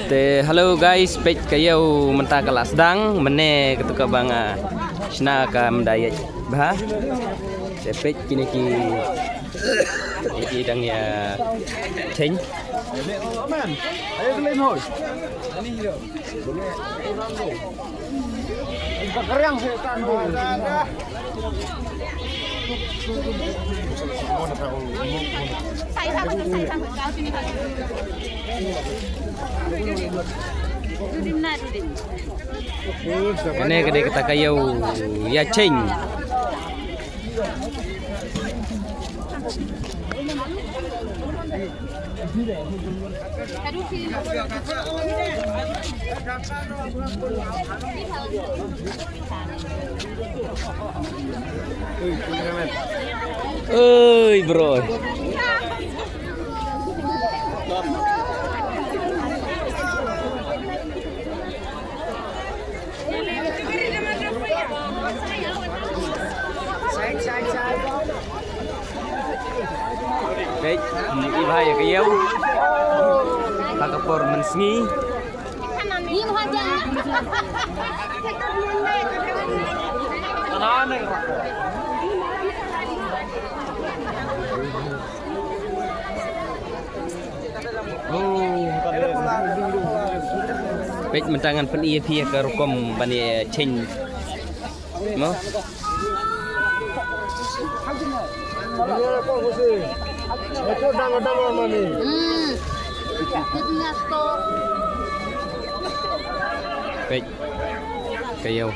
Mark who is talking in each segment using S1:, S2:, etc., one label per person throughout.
S1: Hello guys, page kayo mentah kelas dang mene ketuka banga sna ka mendayat bah page kini ki dang ya cheng
S2: Ayo beliin hoi. Keryang sih kan.
S1: Kene gede kita kayu ya cheng. Oi bro. Baik, ini bahaya kayu. Pakai performance ni. Baik, mentangan pen EFP ke rukom bani change. Mo?
S2: Itu dang-dang mana ni?
S1: Baik, kayu.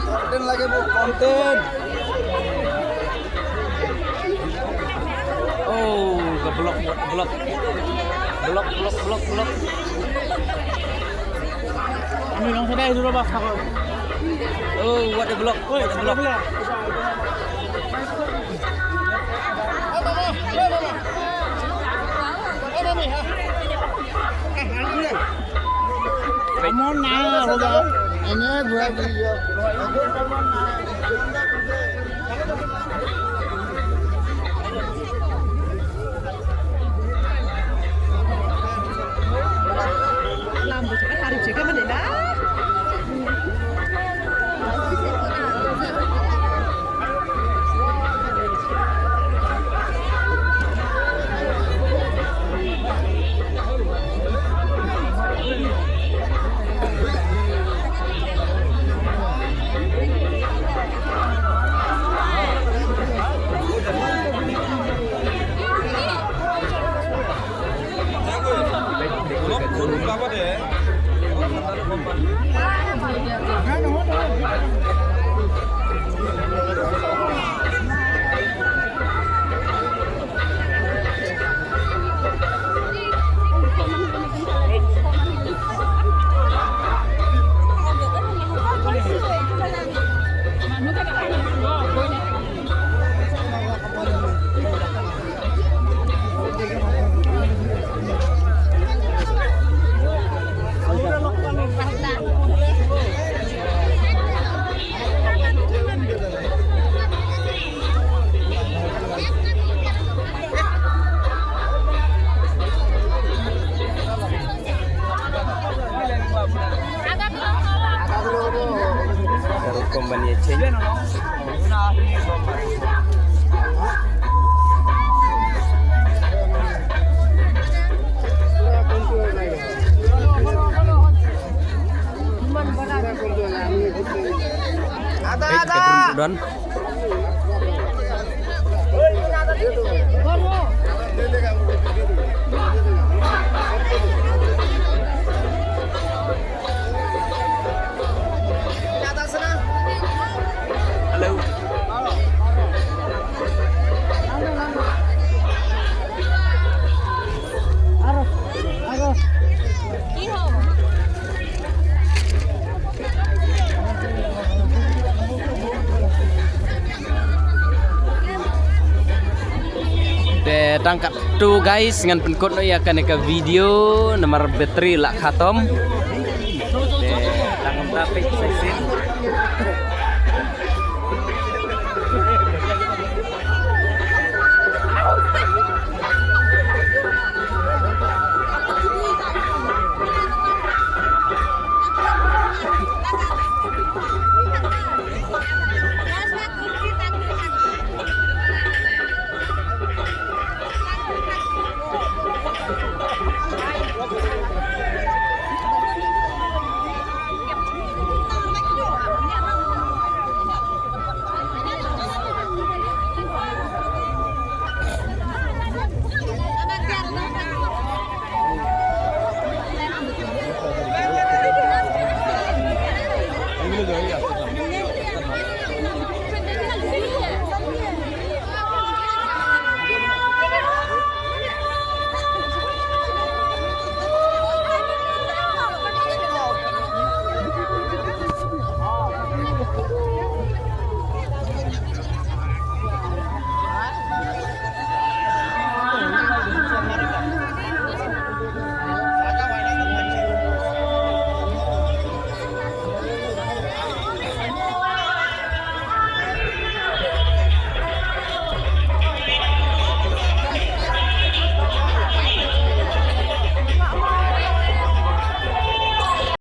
S2: Konten lagi bu, konten.
S1: Oh, ke blok.
S2: Ini yang sedai dulu bas aku.
S1: Oh, what the block? What the block?
S2: Kamu nah, udah. Ini buat dia.
S3: Làm được cái tarik juga mana dah?
S1: De tangkat tu guys ngan penkot no ya kan ke video nomor bateri lak khatom. De tangam tapi